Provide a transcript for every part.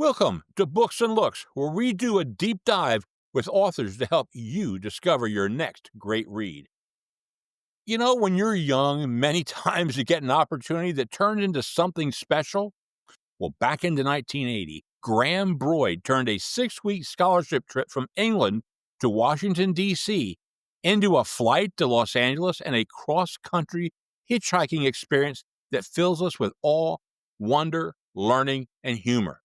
Welcome to Books and Looks, where we do a deep dive with authors to help you discover your next great read. You know, when you're young, many times you get an opportunity that turns into something special. Well, back into 1980, Graham Broyd turned a 6-week scholarship trip from England to Washington, D.C. into a flight to Los Angeles and a cross-country hitchhiking experience that fills us with awe, wonder, learning, and humor.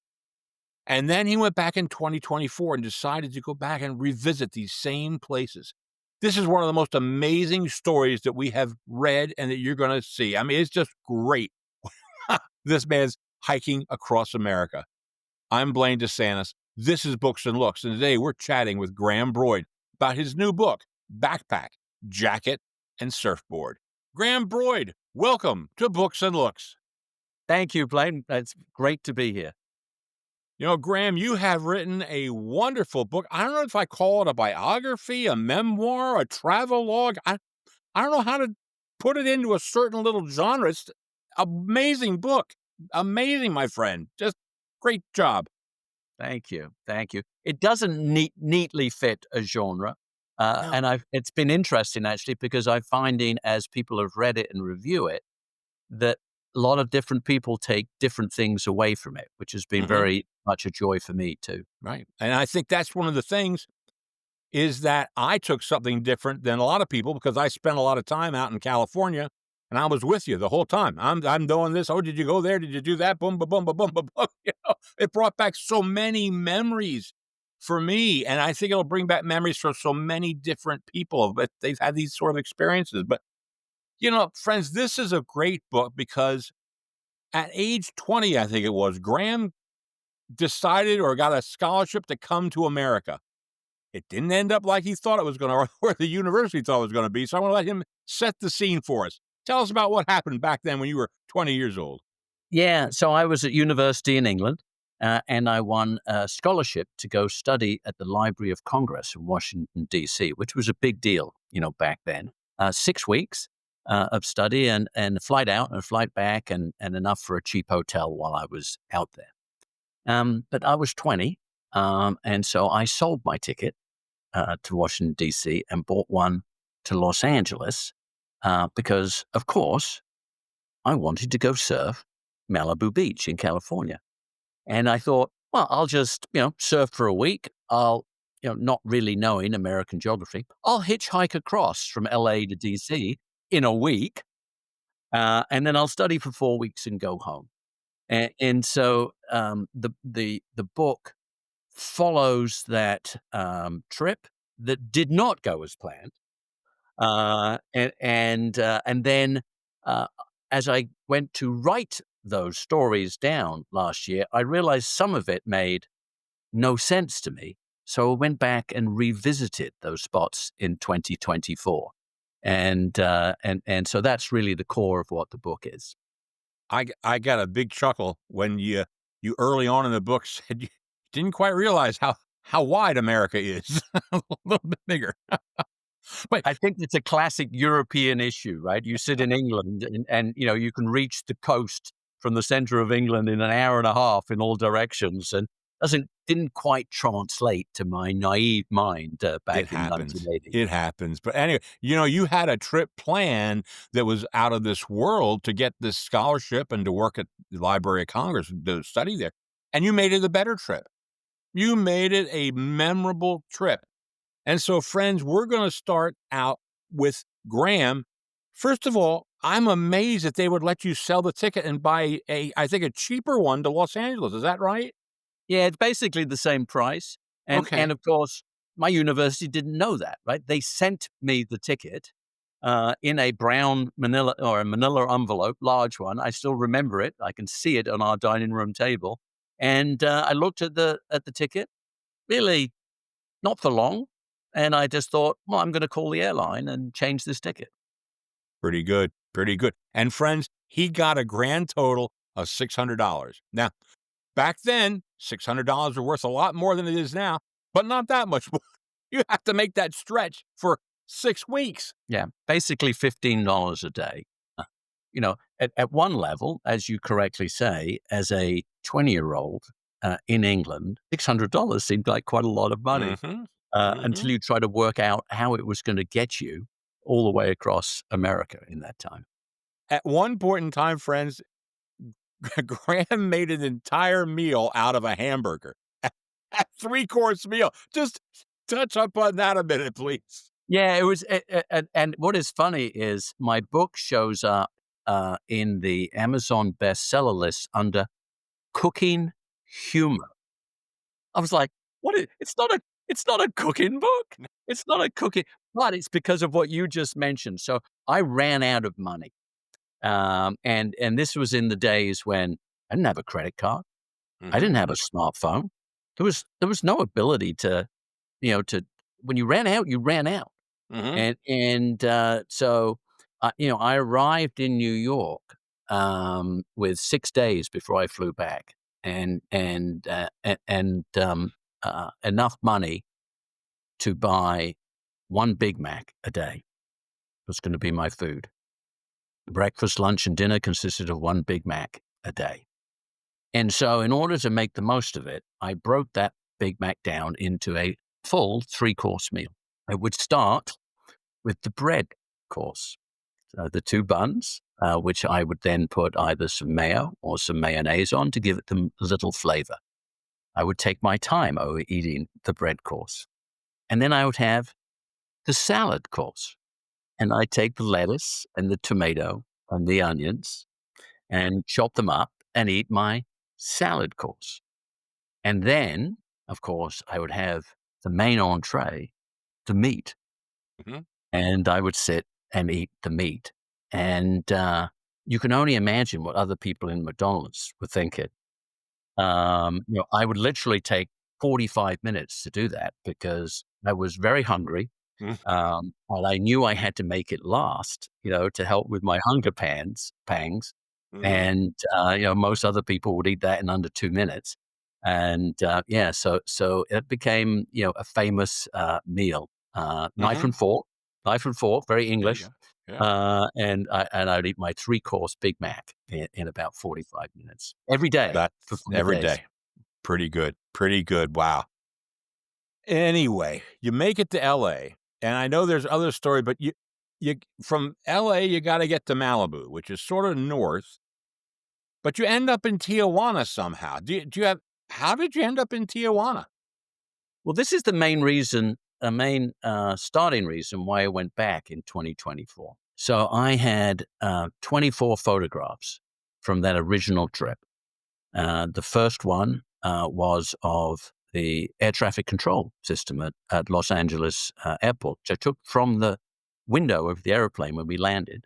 And then he went back in 2024 and decided to go back and revisit these same places. This is one of the most amazing stories that we have read and that you're going to see. I mean, it's just great. This man's hiking across America. I'm Blaine DeSantis. This is Books and Looks. And today we're chatting with Graham Broyd about his new book, Backpack, Jacket, and Surfboard. Graham Broyd, welcome to Books and Looks. Thank you, Blaine. It's great to be here. You know, Graham, you have written a wonderful book. I don't know if I call it a biography, a memoir, a travelogue. I don't know how to put it into a certain little genre. It's an amazing book. Amazing, my friend. Just great job. Thank you. Thank you. It doesn't neatly fit a genre. No. And it's been interesting, actually, because I'm finding as people have read it and review it, that a lot of different people take different things away from it, which has been very much a joy for me too. Right. And I think that's one of the things is that I took something different than a lot of people because I spent a lot of time out in California and I was with you the whole time. I'm doing this. Oh, did you go there? Did you do that? Boom, boom, boom, boom, boom, boom. You know, it brought back so many memories for me. And I think it'll bring back memories for so many different people that they've had these sort of experiences. But, you know, friends, this is a great book because at age 20, I think it was, Graham decided or got a scholarship to come to America. It didn't end up like he thought it was going to, or the university thought it was going to be. So I want to let him set the scene for us. Tell us about what happened back then when you were 20 years old. Yeah. So I was at university in England and I won a scholarship to go study at the Library of Congress in Washington, D.C., which was a big deal, back then. 6 weeks of study and a flight out and a flight back and enough for a cheap hotel while I was out there. But I was 20, and so I sold my ticket to Washington, D.C. and bought one to Los Angeles because, of course, I wanted to go surf Malibu Beach in California. And I thought, well, I'll just, surf for a week. I'll, not really knowing American geography, I'll hitchhike across from L.A. to D.C. in a week, and then I'll study for 4 weeks and go home. And so the book follows that trip that did not go as planned, and then as I went to write those stories down last year, I realized some of it made no sense to me. So I went back and revisited those spots in 2024, and so that's really the core of what the book is. I got a big chuckle when you early on in the book said you didn't quite realize how wide America is. A little bit bigger. But I think it's a classic European issue, right? You sit in England and you can reach the coast from the center of England in an hour and a half in all directions, and didn't quite translate to my naive mind back in 1980. It happens. But anyway, you had a trip plan that was out of this world to get this scholarship and to work at the Library of Congress to study there. And you made it a better trip. You made it a memorable trip. And so, friends, we're going to start out with Graham. First of all, I'm amazed that they would let you sell the ticket and buy I think a cheaper one to Los Angeles. Is that right? Yeah, it's basically the same price. And of course, my university didn't know that, right? They sent me the ticket in a brown manila or a manila envelope, large one. I still remember it. I can see it on our dining room table. And I looked at the ticket, really not for long. And I just thought, well, I'm going to call the airline and change this ticket. Pretty good. Pretty good. And friends, he got a grand total of $600. Now, back then, $600 were worth a lot more than it is now, but not that much more. You have to make that stretch for 6 weeks. Yeah, basically $15 a day. At one level, as you correctly say, as a 20-year-old, in England, $600 seemed like quite a lot of money Mhm. until Mhm. you try to work out how it was going to get you all the way across America in that time. At one point in time, friends, Graham made an entire meal out of a hamburger. A three-course meal. Just touch up on that a minute, please. Yeah, it was, and what is funny is my book shows up in the Amazon bestseller list under cooking humor. I was like, "What? It's not a cooking book. It's not a cooking." But it's because of what you just mentioned. So I ran out of money, and this was in the days when I didn't have a credit card. I Mhm. didn't have a smartphone. There was no ability to to when you ran out, you ran out. Mhm. And I arrived in New York with 6 days before I flew back, and enough money to buy 1 Big Mac a day was gonna be my food. Breakfast, lunch, and dinner consisted of 1 Big Mac a day. And so in order to make the most of it, I broke that Big Mac down into a full three-course meal. I would start with the bread course. The 2 buns, which I would then put either some mayo or some mayonnaise on to give it them a little flavor. I would take my time over eating the bread course. And then I would have the salad course. And I'd take the lettuce and the tomato and the onions and chop them up and eat my salad course. And then, of course, I would have the main entree, the meat, Mhm. and I would sit and eat the meat. And you can only imagine what other people in McDonald's were thinking. I would literally take 45 minutes to do that because I was very hungry. Mhm. And I knew I had to make it last, to help with my hunger pangs. Mhm. And, most other people would eat that in under 2 minutes. And, yeah, so it became, a famous, meal, Mhm. knife and fork, very There you English. go. Yeah. And I'd eat my three-course Big Mac in about 45 minutes every day for That's 5 every days. day. Pretty good. Pretty good. Wow. Anyway, you make it to LA, and I know there's other story, but you from LA, you gotta get to Malibu, which is sorta north, but you end up in Tijuana somehow. Do you have how did you end up in Tijuana? Well, this is the main reason, a main starting reason why I went back in 2024. So I had 24 photographs from that original trip. The first one was of the air traffic control system at Los Angeles airport, which I took from the window of the airplane when we landed.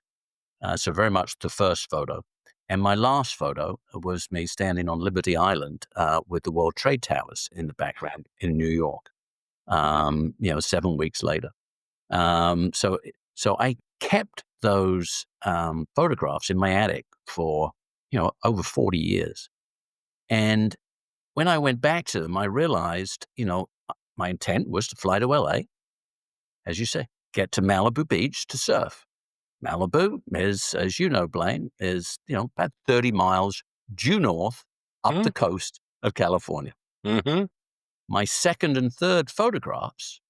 So very much the first photo. And my last photo was me standing on Liberty Island with the World Trade Towers in the background in New York. 7 weeks later. So I kept those photographs in my attic for over 40 years. And when I went back to them, I realized my intent was to fly to LA, as you say, get to Malibu Beach to surf. Malibu is, as you know, Blaine, is about 30 miles due north up the Mm, coast of California. mhm, My second and third photographs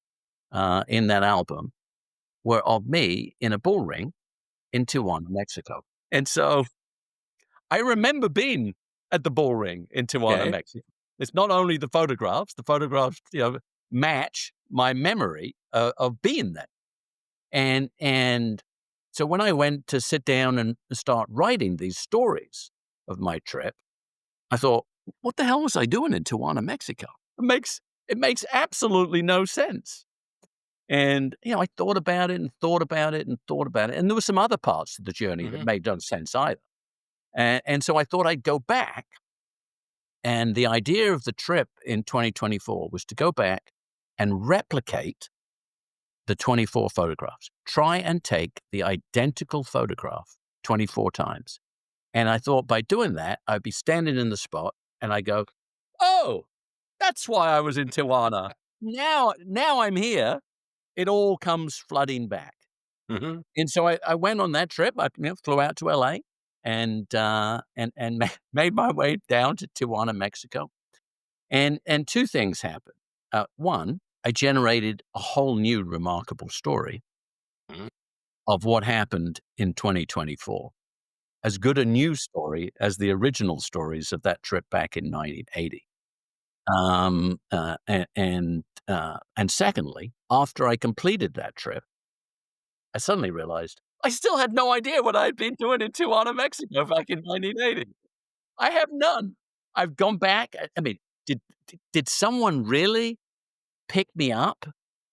in that album were of me in a bull ring in Tijuana, Mexico. And so I remember being at the bull ring in Tijuana, 'kay. Mexico. It's not only the photographs, match my memory of being there. And so when I went to sit down and start writing these stories of my trip, I thought, what the hell was I doing in Tijuana, Mexico? It makes absolutely no sense. And, I thought about it and thought about it and thought about it. And there were some other parts of the journey that Mhm, made no sense either. And so I thought I'd go back. And the idea of the trip in 2024 was to go back and replicate the 24 photographs. Try and take the identical photograph 24 times. And I thought by doing that, I'd be standing in the spot and I go, oh, that's why I was in Tijuana. Now I'm here. It all comes flooding back. mhm. And so I went on that trip. I flew out to LA and made my way down to Tijuana, Mexico. And two things happened. One, I generated a whole new remarkable story Mhm. of what happened in 2024. As good a news story as the original stories of that trip back in 1980. And secondly, after I completed that trip, I suddenly realized I still had no idea what I'd been doing in Tijuana, Mexico back in 1980. I have none. I've gone back. I mean, did someone really pick me up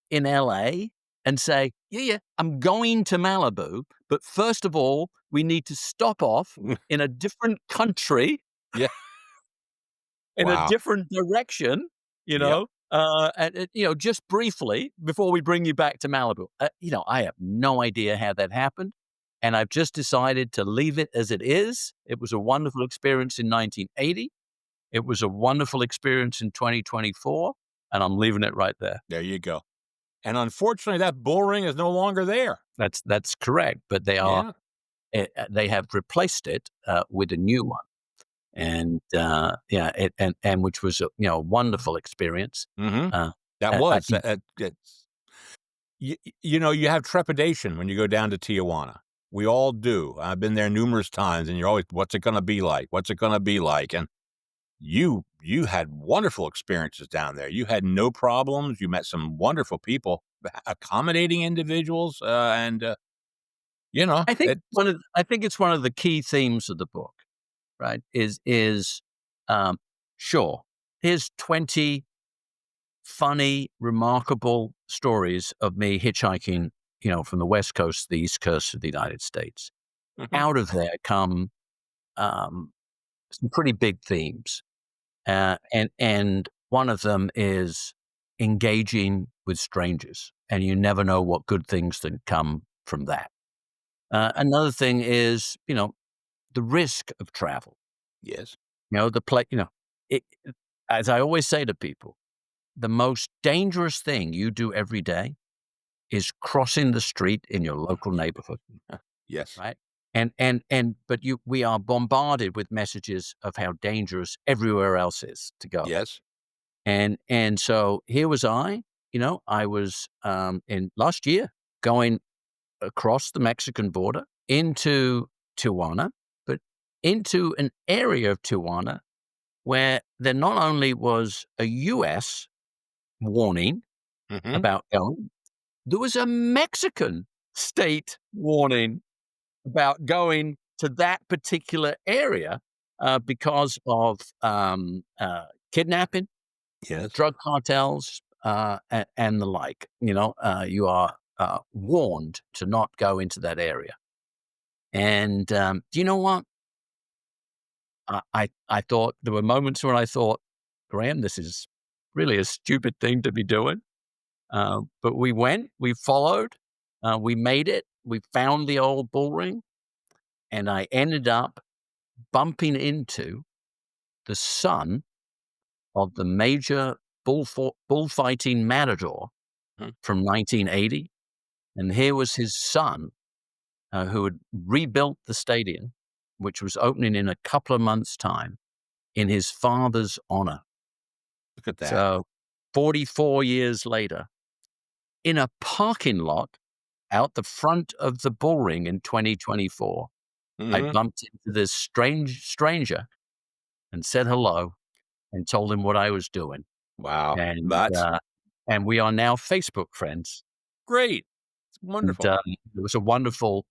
in LA and say, yeah, yeah, I'm going to Malibu, but first of all, we need to stop off in a different country, Yeah. in a Wow. different direction, Yep. just briefly before we bring you back to Malibu. I have no idea how that happened. And I've just decided to leave it as it is. It was a wonderful experience in 1980. It was a wonderful experience in 2024. And I'm leaving it right there. There you go. And unfortunately, that bull ring is no longer there. That's correct. But Yeah. they have replaced it with a new one. And and which was a wonderful experience. Mhm. Uh, That uh, uh, was. It's you have trepidation when you go down to Tijuana. We all do. I've been there numerous times, and you're always, "What's it gonna be like? What's it gonna be like?" And you had wonderful experiences down there. You had no problems. You met some wonderful people, accommodating individuals, I think it I think it's one of the key themes of the book, right? Um, sure, here's 20 funny, remarkable stories of me hitchhiking, from the West Coast to the East Coast of the United States. Mhm. Out of there come um, some pretty big themes, and one of them is engaging with strangers, and you never know what good things that come from that. Another thing is, the risk of travel. Yes. The play. It, as I always say to people, the most dangerous thing you do every day is crossing the street in your local neighborhood, Yes. right? But we are bombarded with messages of how dangerous everywhere else is to go. Yes. And so here was I was in last year going across the Mexican border into Tijuana, but into an area of Tijuana where there not only was a US warning Mhm. about going, there was a Mexican state warning about going to that particular area because of kidnapping, Yes. drug cartels, and the like. You are warned to not go into that area. And do you know what? I thought there were moments when I thought, Graham, this is really a stupid thing to be doing. But we went, we followed, we made it, we found the old bull ring, and I ended up bumping into the son of the major bullfighting matador Mhm. from 1980. And here was his son who had rebuilt the stadium, which was opening in a couple of months' time in his father's honor. Look at that. So 44 years later, in a parking lot out the front of the bull ring in 2024, I Mhm. bumped into this stranger and said hello and told him what I was doing. Wow. And, That's uh, and we are now Facebook friends. great. It's And wonderful. it was a wonderful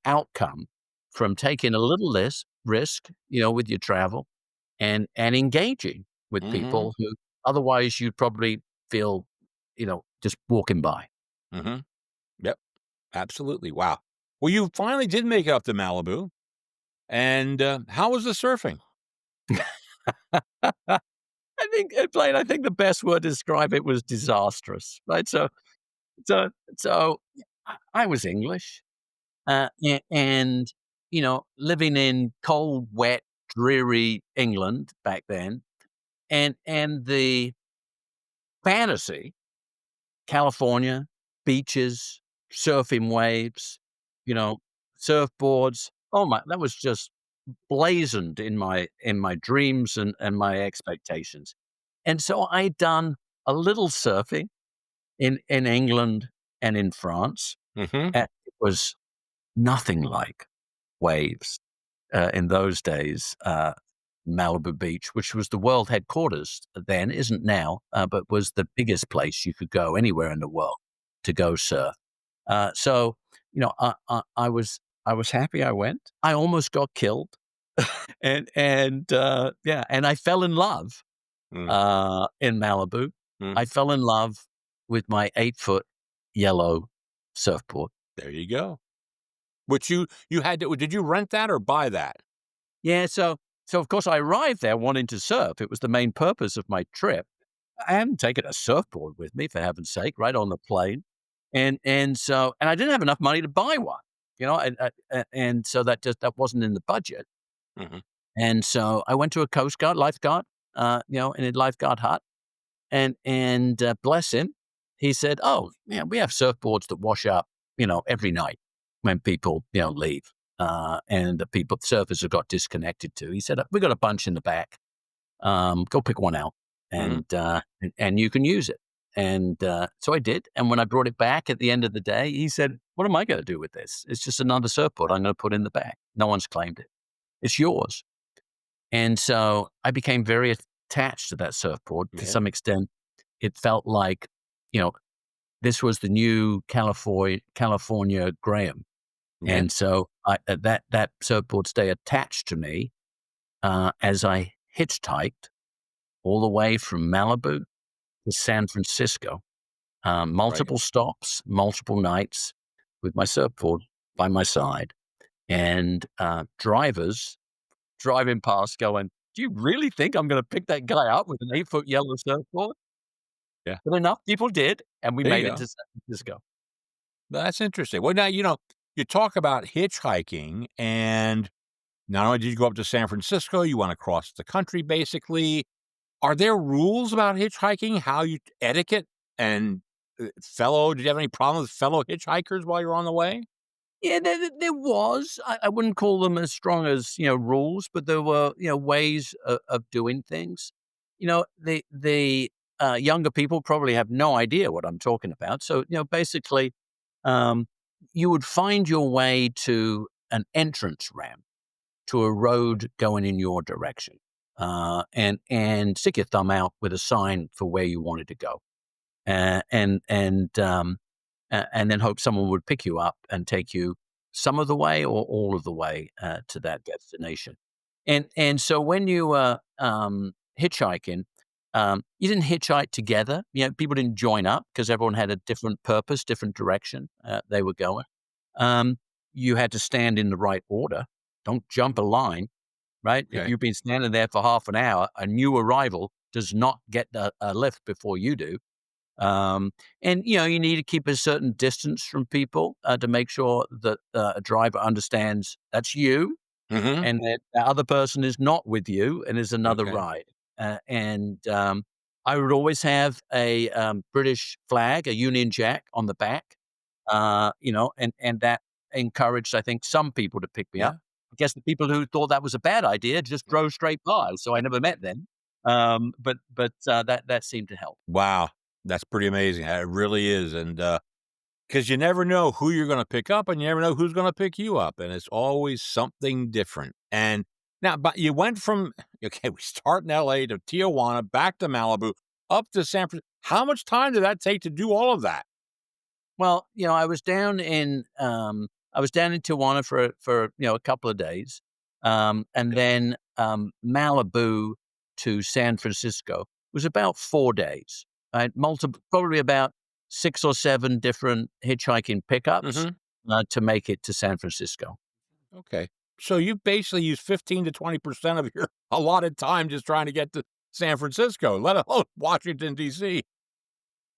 outcome from taking a little less risk, with your travel and engaging with Mhm. people who otherwise you'd probably feel, just walking by. Mhm. Yep. Absolutely. Wow. Well, you finally did make it up to Malibu, and, how was the surfing? I think the best word to describe it was disastrous, right? So, so I was English, and living in cold, wet, dreary England back then, and the fantasy, California, beaches, surfing waves, you know, surfboards. Oh my, that was just blazoned in my dreams and my expectations. And so I'd done a little surfing in England and in France. Mhm. And it was nothing like waves in those days. Malibu Beach, which was the world headquarters then, isn't now, but was the biggest place you could go anywhere in the world to go surf. So, I was happy I went. I almost got killed, and yeah, and I fell in love Mm, in Malibu. mm. I fell in love with my 8-foot yellow surfboard. There you go. Which you had to did you rent that or buy that? Yeah, so of course I arrived there wanting to surf. It was the main purpose of my trip. I hadn't taken a surfboard with me, for heaven's sake, right on the plane, and I didn't have enough money to buy one, and so that wasn't in the budget, Mhm. and so I went to a Coast Guard lifeguard, in a lifeguard hut, and bless him, he said, "Oh, yeah, we have surfboards that wash up, every night when people, leave, and the surfers have got disconnected too." He said, "We got a bunch in the back. Go pick one out, Mhm. and you can use it." And so I did. And when I brought it back at the end of the day, he said, "What am I going to do with this? It's just another surfboard I'm going to put in the back. No one's claimed it. It's yours." And so I became very attached to that surfboard to Yeah. some extent. It felt like, you know, this was the new California Graham. Yeah. And so that surfboard stayed attached to me as I hitchhiked all the way from Malibu to San Francisco, Right. multiple stops, multiple nights with my surfboard by my side, and drivers driving past going, "Do you really think I'm going to pick that guy up with an 8-foot yellow surfboard?" Yeah. But enough people did, and we There you made it go. to San Francisco. That's interesting. Well, now, you talk about hitchhiking, and not only did you go up to San Francisco, you went across the country, basically. Are there rules about hitchhiking? How you etiquette and did you have any problems with fellow hitchhikers while you're on the way? Yeah, there was. I wouldn't call them as strong as rules, but there were ways of doing things. The younger people probably have no idea what I'm talking about. So basically, um, you would find your way to an entrance ramp to a road going in your direction, and stick your thumb out with a sign for where you wanted to go, uh, and and um, and then hope someone would pick you up and take you some of the way or all of the way to that destination. And so when you were hitchhiking, you didn't hitchhike together. People didn't join up because everyone had a different purpose, different direction they were going. Um, you had to stand in the right order. Don't jump a line, right? If Okay. you've been standing there for half an hour, a new arrival does not get a lift before you do. Um, and you need to keep a certain distance from people to make sure that a driver understands that's you, Mhm. and that the other person is not with you and is another Okay. ride. And I would always have a British flag, a Union Jack on the back, and that encouraged, I think, some people to pick me up. Yeah. I guess the people who thought that was a bad idea just drove straight by, so I never met them. But that seemed to help. Wow. That's pretty amazing. It really is. And, because you never know who you're gonna pick up, and you never know who's gonna pick you up, and it's always something different. And now but you went from okay, we start in LA to Tijuana, back to Malibu, up to San Francisco. How much time did that take to do all of that? Well, I was down in Tijuana for a couple of days, and Okay. then Malibu to San Francisco was about 4 days. Right, multiple, probably about 6 or 7 different hitchhiking pickups Mhm. to make it to San Francisco. Okay. So you basically use 15 to 20% of your allotted time just trying to get to San Francisco, let alone Washington, DC.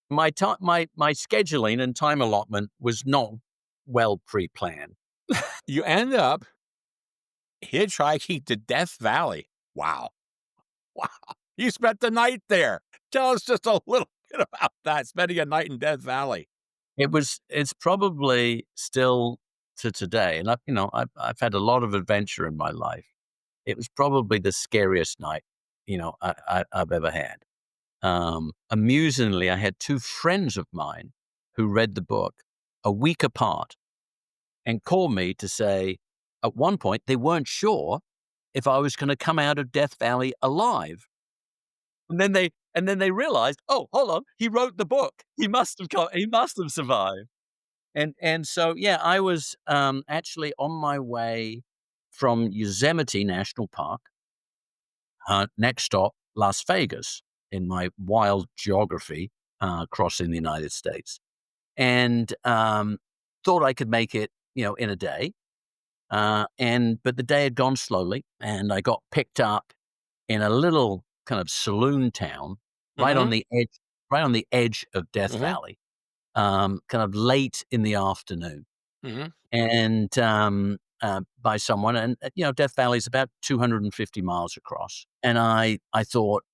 My scheduling and time allotment was not well pre-planned. You end up hitchhiking to Death Valley. Wow. Wow. You spent the night there. Tell us just a little bit about that, spending a night in Death Valley. It's probably still to today, and I've had a lot of adventure in my life. it was probably the scariest night, I've ever had. Amusingly, I had two friends of mine who read the book a week apart and called me to say, at one point, they weren't sure if I was going to come out of Death Valley alive. And then they realized, oh, hold on, he wrote the book. He must have survived. And so yeah, I was actually on my way from Yosemite National Park. Next stop, Las Vegas, in my wild geography crossing the United States, and thought I could make it, in a day. But the day had gone slowly, and I got picked up in a little kind of saloon town right on Mhm, the edge, right on the edge of Death mhm, Valley, kind of late in the afternoon, mhm, and by someone, and Death Valley is about 250 miles across, and I thought,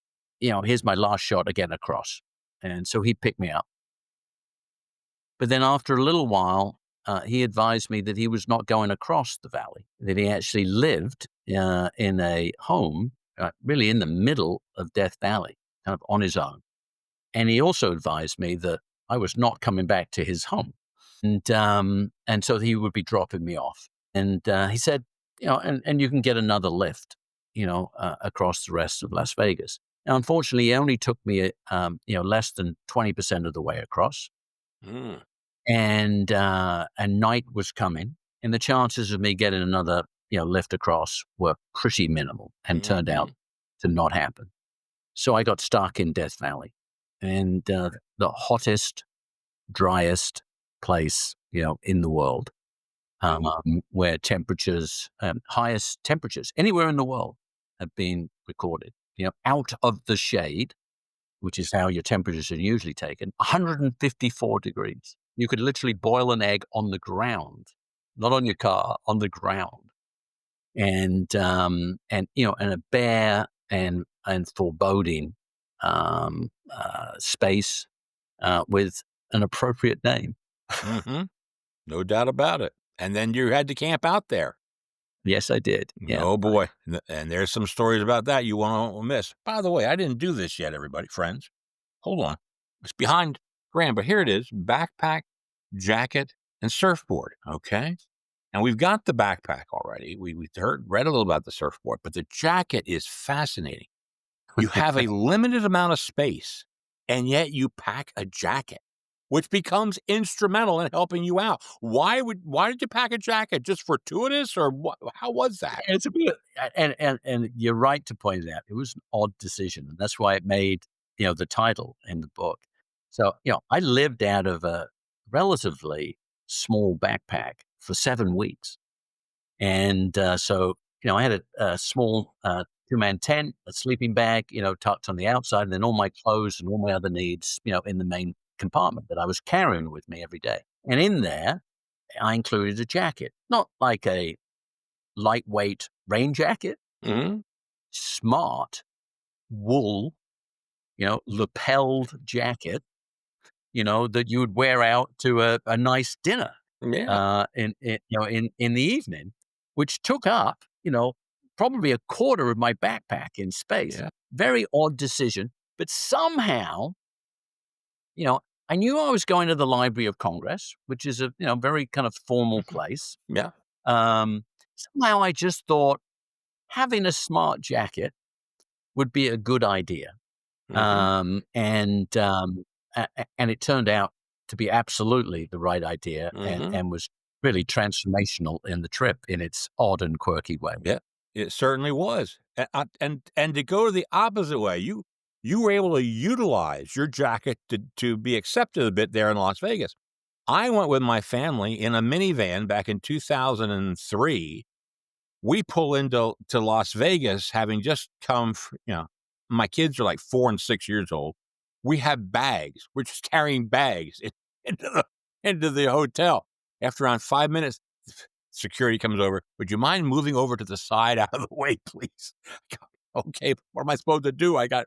here's my last shot to get across, and so he picked me up. But then after a little while, he advised me that he was not going across the valley, that he actually lived in a home really in the middle of Death Valley, kind of on his own. And he also advised me that I was not coming back to his home. And so he would be dropping me off. And he said, and you can get another lift, across the rest of Las Vegas. Now, unfortunately, he only took me, less than 20% of the way across, mm, and night was coming, and the chances of me getting another, lift across were pretty minimal, and turned out mhm, to not happen. So I got stuck in Death Valley, and the hottest, driest place, in the world, where temperatures, highest temperatures anywhere in the world have been recorded. Out of the shade, which is how your temperatures are usually taken, 154 degrees. You could literally boil an egg on the ground, not on your car, on the ground. And a bare and foreboding space with an appropriate name. mhm. No doubt about it. And then you had to camp out there. Yes, I did. Yeah. Oh boy, and there's some stories about that you won't miss. By the way, I didn't do this yet, everybody, friends. Hold on. It's behind Graham, but here it is: backpack, jacket, and surfboard. Okay, and we've got the backpack already. We read a little about the surfboard, but the jacket is fascinating. You have a limited amount of space, and yet you pack a jacket, which becomes instrumental in helping you out. Why did you pack a jacket? Just fortuitous, or what? How was that? It's a bit, and you're right to point it out. It was an odd decision, and that's why it made the title in the book. So I lived out of a relatively small backpack for 7 weeks, and so I had a small two-man tent, a sleeping bag, tucked on the outside, and then all my clothes and all my other needs, in the main compartment that I was carrying with me every day. And in there, I included a jacket, not like a lightweight rain jacket, Mhm. smart wool, lapelled jacket, that you would wear out to a nice dinner Yeah, in the evening, which took up, probably a quarter of my backpack in space. yeah. Very odd decision, but somehow, you know, I knew I was going to the Library of Congress, which is a very kind of formal Mhm. place. Yeah. Um, Somehow I just thought having a smart jacket would be a good idea. Mhm. And it turned out to be absolutely the right idea, and Mhm. and was really transformational in the trip in its odd and quirky way. Yeah, it certainly was. And to go the opposite way, you were able to utilize your jacket to be accepted a bit there in Las Vegas. I went with my family in a minivan back in 2003. We pull into Las Vegas having just come my kids are like 4 and 6 years old. We have bags. We're just carrying bags into the hotel. After around 5 minutes, security comes over. "Would you mind moving over to the side out of the way, please?" "Okay, what am I supposed to do? I got"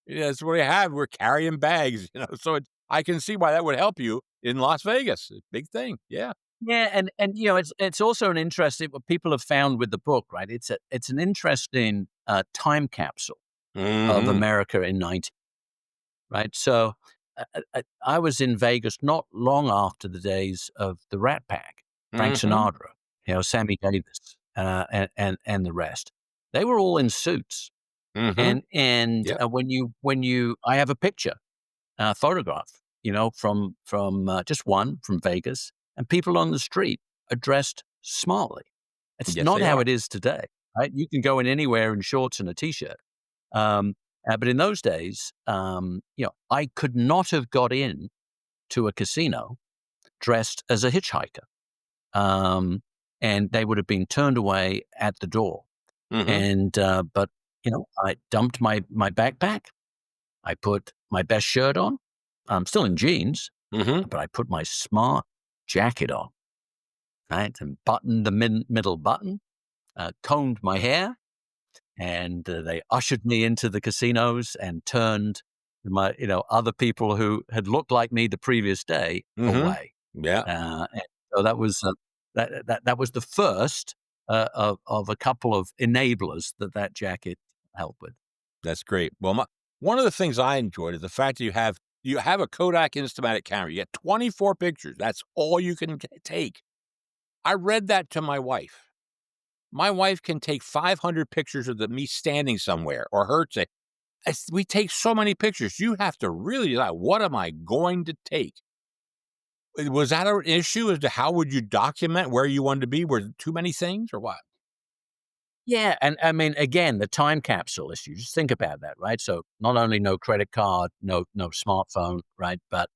Yeah, that's what we have. We're carrying bags, so I can see why that would help you in Las Vegas. Big thing. Yeah. Yeah, and it's also an interesting what people have found with the book, right? It's an interesting time capsule of Mhm. America in 90, right? So I was in Vegas not long after the days of the Rat Pack, Frank Mhm. Sinatra, Sammy Davis, and the rest. They were all in suits, Mhm. and Yep. when you I have a picture, photograph, from just one from Vegas, and people on the street are dressed smartly. It's Yes, not they how are. it is today, right? You can go in anywhere in shorts and a t-shirt. Um, but in those days, I could not have got in to a casino dressed as a hitchhiker, um, and they would have been turned away at the door. Mhm. And but I dumped my backpack. I put my best shirt on. I'm still in jeans, Mhm. but I put my smart jacket on, right, and buttoned the middle button, combed my hair, and they ushered me into the casinos and turned my other people who had looked like me the previous day Mhm. away. Yeah. And so that was the first of a couple of enablers that jacket helped with. That's great. Well, one of the things I enjoyed is the fact that you have a Kodak Instamatic camera. You get 24 pictures. That's all you can take. I read that to my wife. My wife can take 500 pictures of me standing somewhere, or her say, we take so many pictures. You have to really decide, what am I going to take? Was that an issue as to how would you document where you wanted to be? Were there too many things or what? Yeah, and I mean, again, the time capsule issue. Just think about that, right? So not only no credit card, no smartphone, right? But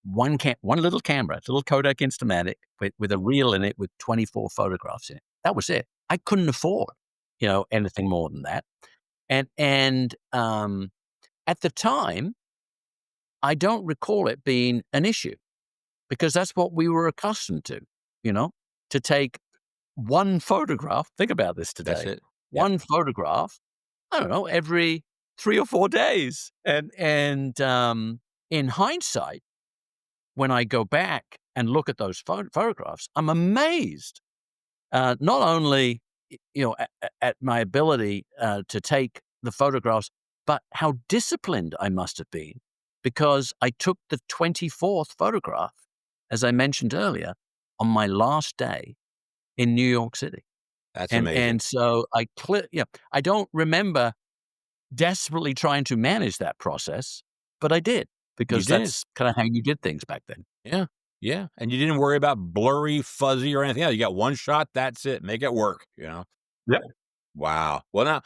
one little camera, it's a little Kodak Instamatic with a reel in it with 24 photographs in it. That was it. I couldn't afford, anything more than that. And at the time, I don't recall it being an issue because that's what we were accustomed to, you know, to take one photograph. Think about this That's today. it. Yep. One photograph, I don't know, every 3 or 4 days. And in hindsight, when I go back and look at those photographs, I'm amazed, not only at my ability to take the photographs, but how disciplined I must have been because I took the 24th photograph, as I mentioned earlier, on my last day in New York City. That's And amazing. so I don't remember desperately trying to manage that process, but I did You because did. that's kind of how you did things back then. Yeah. Yeah. And you didn't worry about blurry, fuzzy, or anything else. You got one shot. That's it. Make it work. Yeah. Wow. Well, now,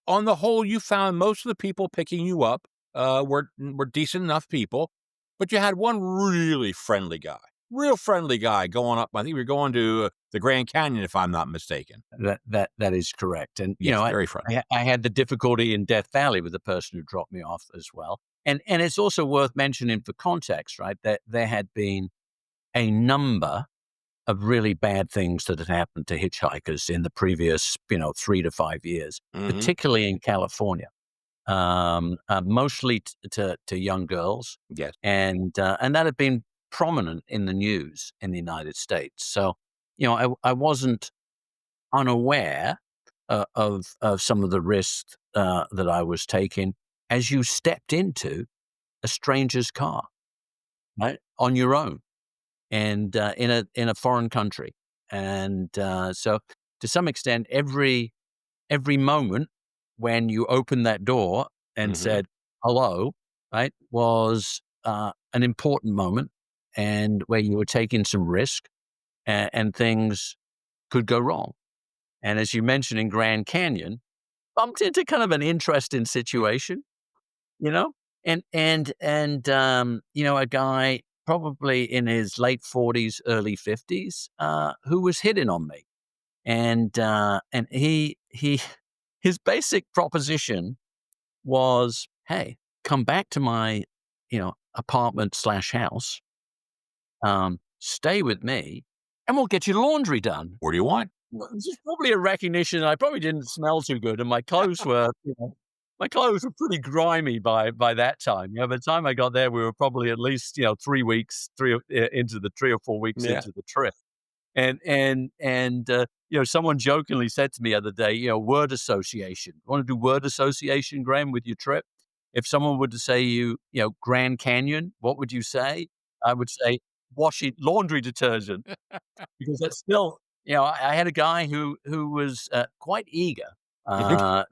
on the whole, you found most of the people picking you up were decent enough people, but you had one really friendly guy, real friendly guy going up. I think we were going to the Grand Canyon, if I'm not mistaken. That is correct. And Yes, very friendly. I had the difficulty in Death Valley with the person who dropped me off as well. And it's also worth mentioning for context, right? That there had been a number of really bad things that had happened to hitchhikers in the previous, 3 to 5 years, Hmm. particularly in California, mostly to young girls, Yes. and that had been prominent in the news in the United States. So, I wasn't unaware of some of the risks that I was taking as you stepped into a stranger's car, right, on your own and in a foreign country. And so, to some extent, every moment when you opened that door and Hmm. said hello, right, was an important moment, and where you were taking some risk, and things could go wrong. And as you mentioned in Grand Canyon, bumped into kind of an interesting situation, you know, and a guy probably in his late 40s, early 50s, who was hitting on me, and he his basic proposition was, "Hey, come back to my apartment slash house, stay with me, and we'll get your laundry done." What do you want? Well, this is probably a recognition I probably didn't smell too good, and my clothes were pretty grimy by that time. By the time I got there, we were probably at least 3 weeks, into the 3 or 4 weeks Yeah. into the trip. Someone jokingly said to me the other day, word association. Want to do word association, Graham, with your trip? If someone were to say Grand Canyon, what would you say? I would say washing laundry detergent because that's still, I had a guy who was quite eager uh,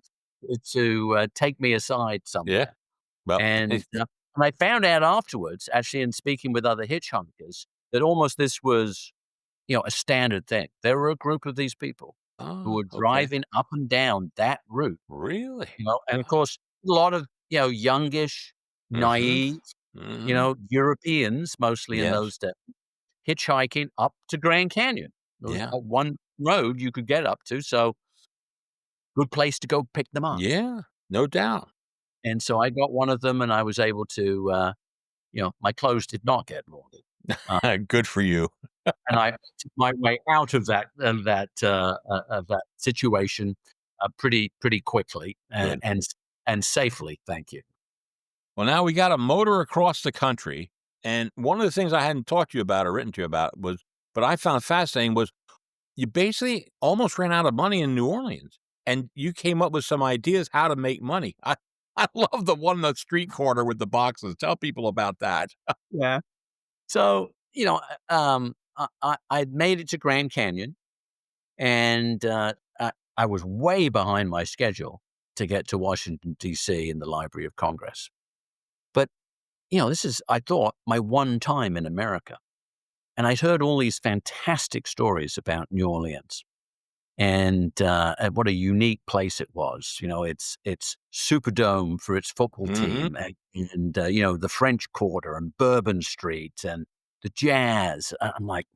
to take me aside Yeah. somewhere, Well, and I found out afterwards, actually, in speaking with other hitchhikers, that almost this was a standard thing. There were a group of these people who oh, were okay. driving up and down that route, Really? and of course, a lot of, youngish, Mhm. naive, Mhm. Europeans, mostly in Yes. those days, hitchhiking up to Grand Canyon. There was Yeah. one road you could get up to, so good place to go pick them up. Yeah. No doubt. And so I got one of them, and I was able to, my clothes did not get maudy. Good for you. And I took my way out of that situation, pretty quickly, Good. and safely, thank you. Well, now we gotta motor across the country, and one of the things I hadn't talked to you about or written to you about was but I found fascinating was you basically almost ran out of money in New Orleans, and you came up with some ideas how to make money. I love the one on the street corner with the boxes. Tell people about that. Yeah. So, I'd made it to Grand Canyon, and, I was way behind my schedule to get to Washington, DC in the Library of Congress. But, this is, I thought, my one time in America, and I'd heard all these fantastic stories about New Orleans. And what a unique place it was. It's Superdome for its football Mhm. team, and the French Quarter and Bourbon Street and the jazz. I'm like,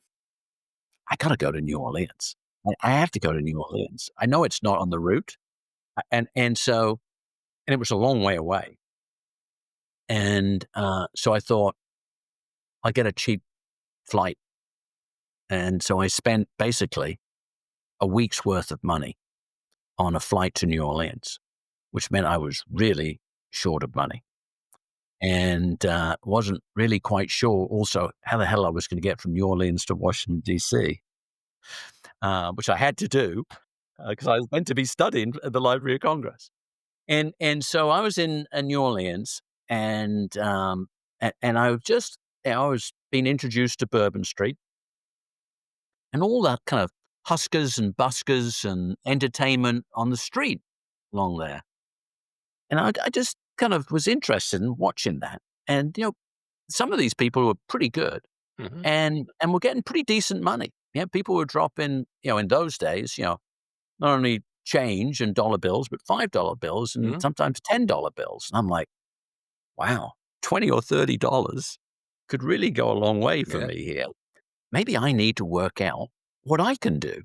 I gotta go to New Orleans. I have to go to New Orleans. I know it's not on the route, and it was a long way away. And so I thought I'll get a cheap flight, and so I spent basically a week's worth of money on a flight to New Orleans, which meant I was really short of money, and wasn't really quite sure also how the hell I was going to get from New Orleans to Washington, D.C., which I had to do because I was meant to be studying at the Library of Congress. And so I was in New Orleans, and I was just, I was being introduced to Bourbon Street and all that kind of huskers and buskers and entertainment on the street along there. And I just kind of was interested in watching that. And, some of these people were pretty good Mhm. and were getting pretty decent money. Yeah, people were dropping, in those days, not only change and dollar bills, but $5 bills and Mhm. sometimes $10 bills. And I'm like, wow, 20 or $30 could really go a long way for Yeah. me here. Maybe I need to work out what I can do.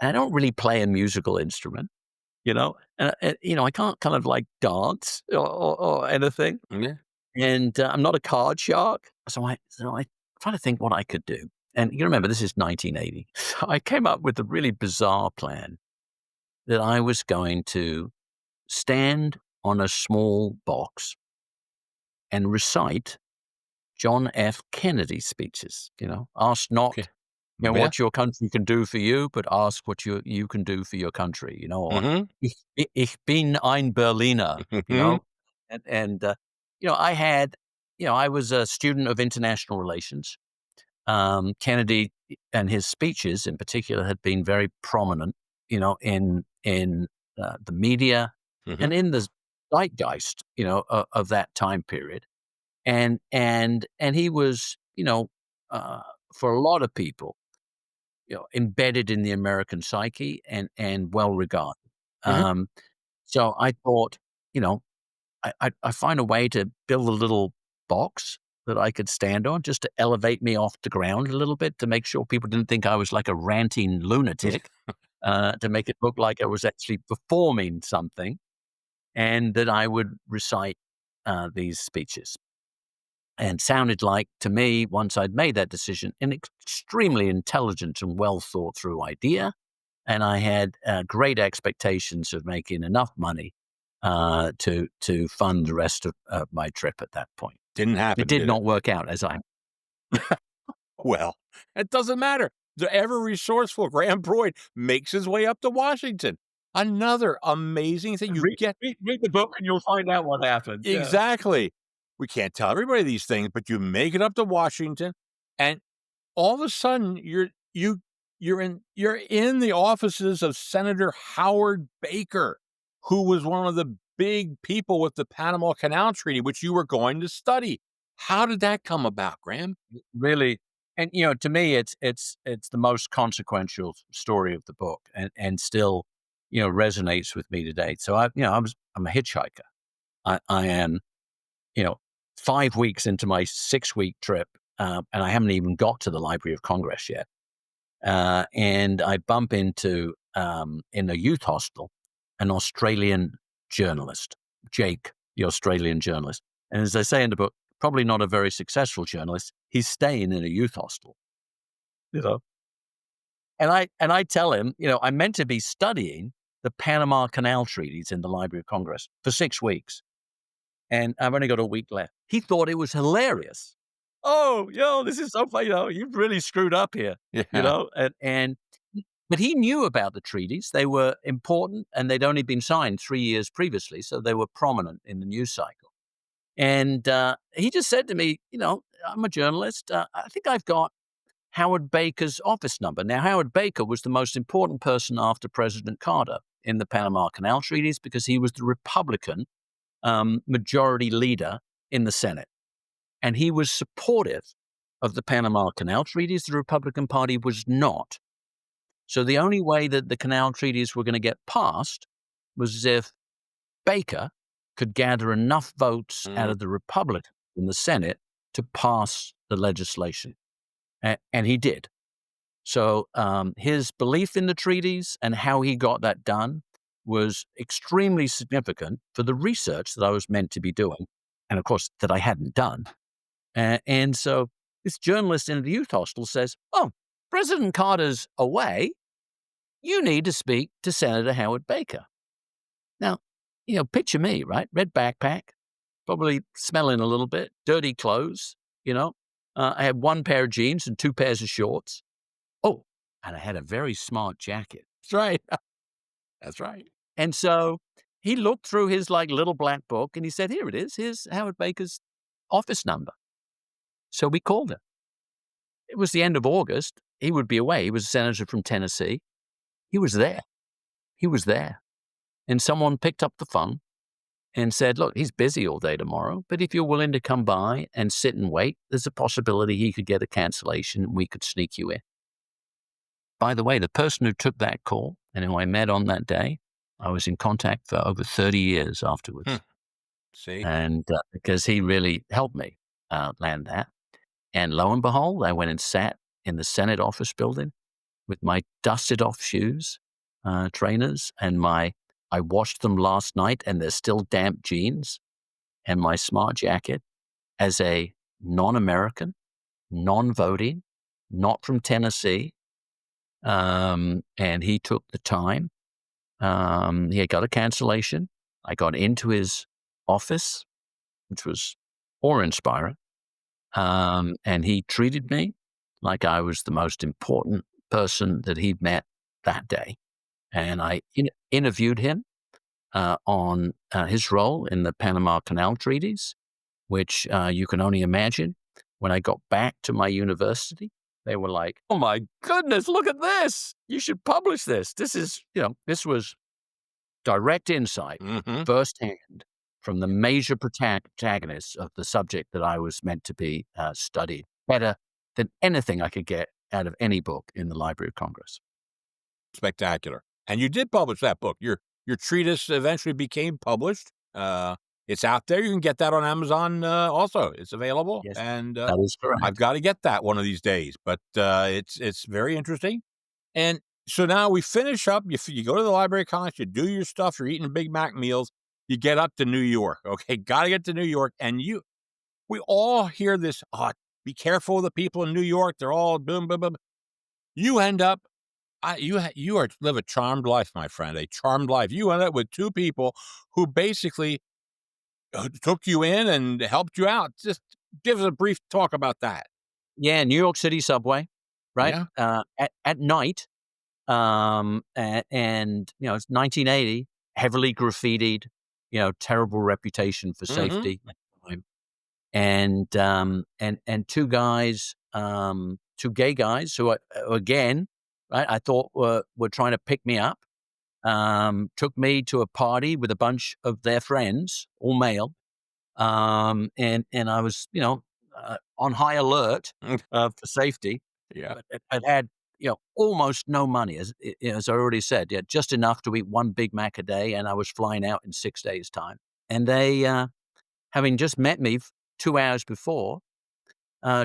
And I don't really play a musical instrument, I can't kind of like dance or anything. Yeah. And I'm not a card shark. So I try to think what I could do. And you remember, this is 1980. So I came up with a really bizarre plan that I was going to stand on a small box and recite John F. Kennedy speeches. Ask not, Okay. Yeah. what your country can do for you, but ask what you can do for your country. Or Mhm. ich bin ein Berliner. You Mhm. know, and I had, I was a student of international relations. Kennedy and his speeches, in particular, had been very prominent, in the media and Mhm. in the zeitgeist, of that time period. And he was, uh, for a lot of people, embedded in the American psyche and well regarded. Mhm. Um, so I thought, you know, I find a way to build a little box that I could stand on just to elevate me off the ground a little bit to make sure people didn't think I was like a ranting lunatic, to make it look like I was actually performing something, and that I would recite these speeches. And sounded like, to me, once I'd made that decision, an extremely intelligent and well thought through idea. And I had great expectations of making enough money to fund the rest of my trip at that point. Didn't It happen, did did it? not work out as I. Well, it doesn't matter. the ever resourceful Graham Broyd makes his way up to Washington. Another amazing thing. You get Read the book and you'll find out what happened. Yeah. exactly. We can't tell everybody these things, but you make it up to Washington, and all of a sudden you're in the offices of Senator Howard Baker, who was one of the big people with the Panama Canal Treaty, which you were going to study. How did that come about, Graham? Really. And to me, it's the most consequential story of the book, and still, resonates with me today. So I'm a hitchhiker. I am, you know, 5 weeks into my 6-week trip, and I haven't even got to the Library of Congress yet. And I bump into, in a youth hostel, an Australian journalist, Jake, the Australian journalist. And as I say in the book, probably not a very successful journalist. He's staying in a youth hostel, you know. And I tell him, I'm meant to be studying the Panama Canal Treaties in the Library of Congress for 6 weeks, and I've only got a week left. He thought it was hilarious. Oh, this is so funny. You've really screwed up here. Yeah. But he knew about the treaties. They were important, and they'd only been signed 3 years previously, so they were prominent in the news cycle. And he just said to me, I'm a journalist. I think I've got Howard Baker's office number. Now, Howard Baker was the most important person after President Carter in the Panama Canal Treaties because he was the Republican majority leader in the Senate. And he was supportive of the Panama Canal Treaties. The Republican Party was not. So the only way that the canal treaties were going to get passed was if Baker could gather enough votes out of the Republicans in the Senate to pass the legislation. And he did. So his belief in the treaties and how he got that done was extremely significant for the research that I was meant to be doing, and of course, that I hadn't done. And so this journalist in the youth hostel says, "Oh, President Carter's away. You need to speak to Senator Howard Baker." Now, picture me, right? Red backpack, probably smelling a little bit, dirty clothes, I had one pair of jeans and 2 pairs of shorts. Oh, and I had a very smart jacket. That's right. That's right. And so he looked through his little black book and he said, "Here it is. Here's Howard Baker's office number." So we called him. It was the end of August. He would be away. He was a senator from Tennessee. He was there. He was there. And someone picked up the phone and said, "Look, he's busy all day tomorrow, but if you're willing to come by and sit and wait, there's a possibility he could get a cancellation and we could sneak you in." By the way, the person who took that call and who I met on that day, I was in contact for over 30 years afterwards. See? And because he really helped me land that. And lo and behold, I went and sat in the Senate office building with my dusted off shoes, trainers, and I washed them last night and they're still damp jeans, and my smart jacket as a non-American, non-voting, not from Tennessee. And he took the time. He had got a cancellation. I got into his office, which was awe-inspiring. And he treated me like I was the most important person that he'd met that day. And I interviewed him on his role in the Panama Canal Treaties, which you can only imagine. When I got back to my university, they were like, "Oh my goodness, look at this. You should publish this. This is, this was direct insight, firsthand, from the major protagonists of the subject that I was meant to be studied, better than anything I could get out of any book in the Library of Congress." Spectacular. And you did publish that book. Your treatise eventually became published. It's out there. You can get that on Amazon also. It's available. Yes, and that is correct. I've got to get that one of these days. But it's very interesting. And so now we finish up. You go to the Library of Congress, you do your stuff, you're eating Big Mac meals, you get up to New York. Okay, got to get to New York. And we all hear this, be careful of the people in New York. They're all boom, boom, boom. You end up, you live a charmed life, my friend, a charmed life. You end up with 2 people who basically took you in and helped you out. Just give us a brief talk about that. Yeah, New York City subway. right? Yeah. At night, and it's 1980, heavily graffitied, terrible reputation for Mhm. safety at the time. And two guys, two gay guys who again, right, I thought were trying to pick me up, took me to a party with a bunch of their friends, all male, and I was, on high alert Mm. for safety, Yeah. but I'd had, almost no money, as I already said, yeah, just enough to eat one Big Mac a day, and I was flying out in 6 days' time. And they, having just met me 2 hours before,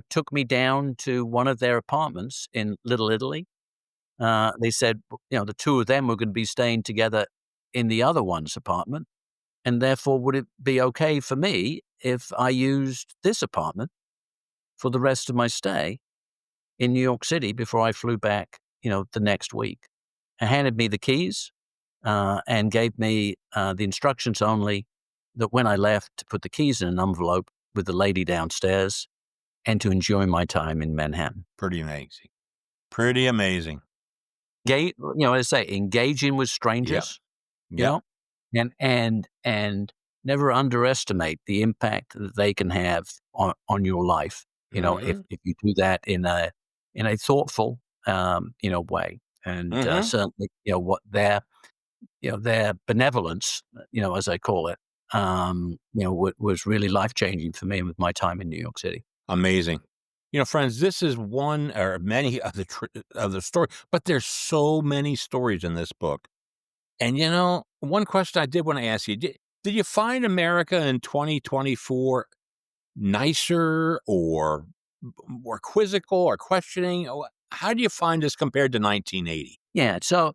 took me down to one of their apartments in Little Italy. They said, the two of them were going to be staying together in the other one's apartment, and therefore, would it be okay for me if I used this apartment for the rest of my stay in New York City before I flew back, the next week? And handed me the keys, and gave me the instructions only that when I left, to put the keys in an envelope with the lady downstairs and to enjoy my time in Manhattan. Pretty amazing. Pretty amazing. As I say, engaging with Yep. strangers, you Yep. know, and never underestimate the impact that they can have on your life. Mhm. If you do that in a thoughtful, way, and Mhm. certainly, what their benevolence, as I call it, was really life changing for me with my time in New York City. Amazing. Friends, this is one or many of the story, but there's so many stories in this book. And one question I did want to ask you: did you find America in 2024 nicer or more quizzical or questioning? How do you find this compared to 1980? Yeah. So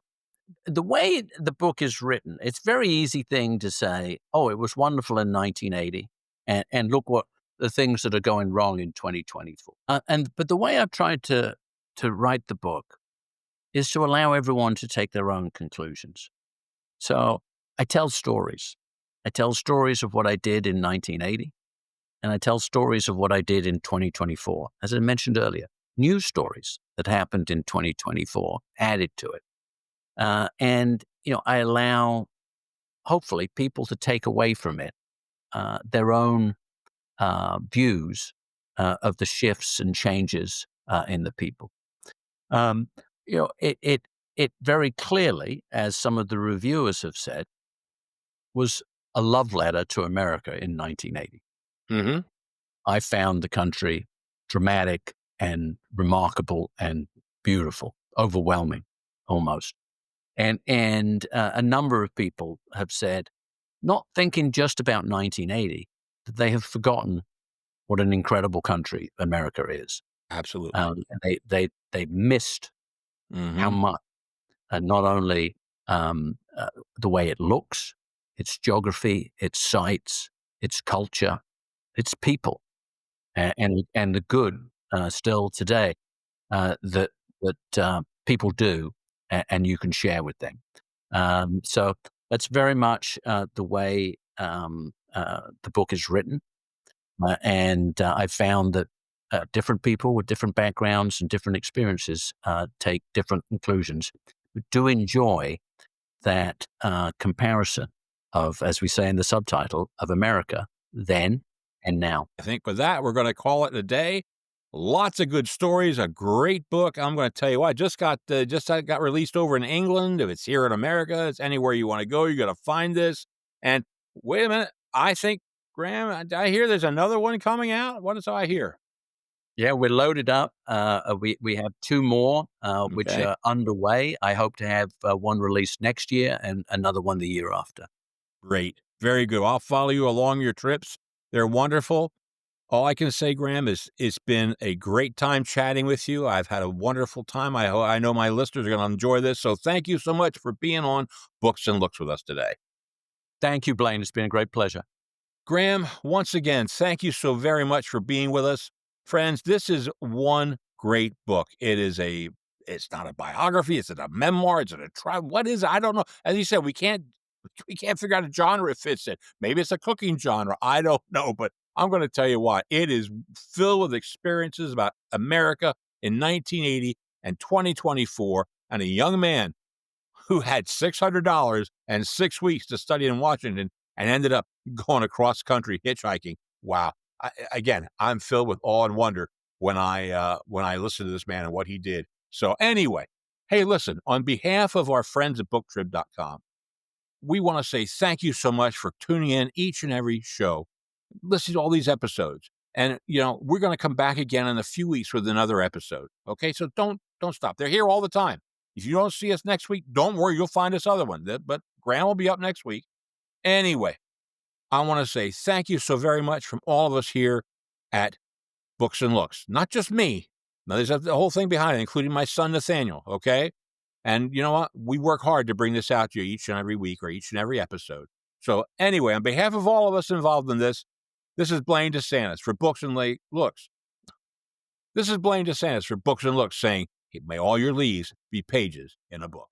the way the book is written, it's very easy thing to say, "Oh, it was wonderful in 1980, and look what the things that are going wrong in 2024." But the way I've tried to write the book is to allow everyone to take their own conclusions. So I tell stories. I tell stories of what I did in 1980, and I tell stories of what I did in 2024. As I mentioned earlier, new stories that happened in 2024 added to it. And I allow, hopefully, people to take away from it their own views of the shifts and changes in the people. Um, it very clearly, as some of the reviewers have said, was a love letter to America in 1980. Mhm. I found the country dramatic and remarkable and beautiful, overwhelming, almost. And a number of people have said, not thinking just about 1980, that they have forgotten what an incredible country America is. Absolutely. And they missed how Mhm. much, not only the way it looks, its geography, its sites, its culture, its people, and the good still today that people do, and you can share with them. So that's very much the way the book is written. And I found that different people with different backgrounds and different experiences take different conclusions. But do enjoy that comparison of, as we say in the subtitle, of America then and now. I think with that, we're going to call it a day. Lots of good stories, a great book. I'm going to tell you what, got released over in England. If it's here in America, it's anywhere you want to go. You're going to find this. And wait a minute, I think, Graham, I hear there's another one coming out. What is I hear? Yeah, we're loaded up. We have two more which Okay, are underway. I hope to have one released next year and another one the year after. great, very good. I'll follow you along your trips. They're wonderful. All I can say, Graham, is it's been a great time chatting with you. I've had a wonderful time. I know my listeners are going to enjoy this. So thank you so much for being on Books and Looks with us today. Thank you, Blaine. It's been a great pleasure. Graham, once again, thank you so very much for being with us. Friends, this is one great book. It's not a biography. Is it a memoir? Is it a trial? What is it? I don't know. As you said, we can't figure out a genre it fits in. Maybe it's a cooking genre. I don't know, but I'm going to tell you what, it is filled with experiences about America in 1980 and 2024, and a young man who had $600 and 6 weeks to study in Washington and ended up going across country hitchhiking. Wow. Again, I'm filled with awe and wonder when I listen to this man and what he did. So anyway, hey, listen, on behalf of our friends at booktrib.com, we want to say thank you so much for tuning in each and every show, listening to all these episodes. And, we're going to come back again in a few weeks with another episode. Okay. So don't stop. They're here all the time. If you don't see us next week, don't worry. You'll find this other one. But Graham will be up next week. Anyway, I want to say thank you so very much from all of us here at Books and Looks. Not just me. Now, there's the whole thing behind it, including my son, Nathaniel. Okay. And you know what? We work hard to bring this out to you each and every week or each and every episode. So anyway, on behalf of all of us involved in this is Blaine DeSantis for Books and Looks. This is Blaine DeSantis for Books and Looks saying, may all your leaves be pages in a book.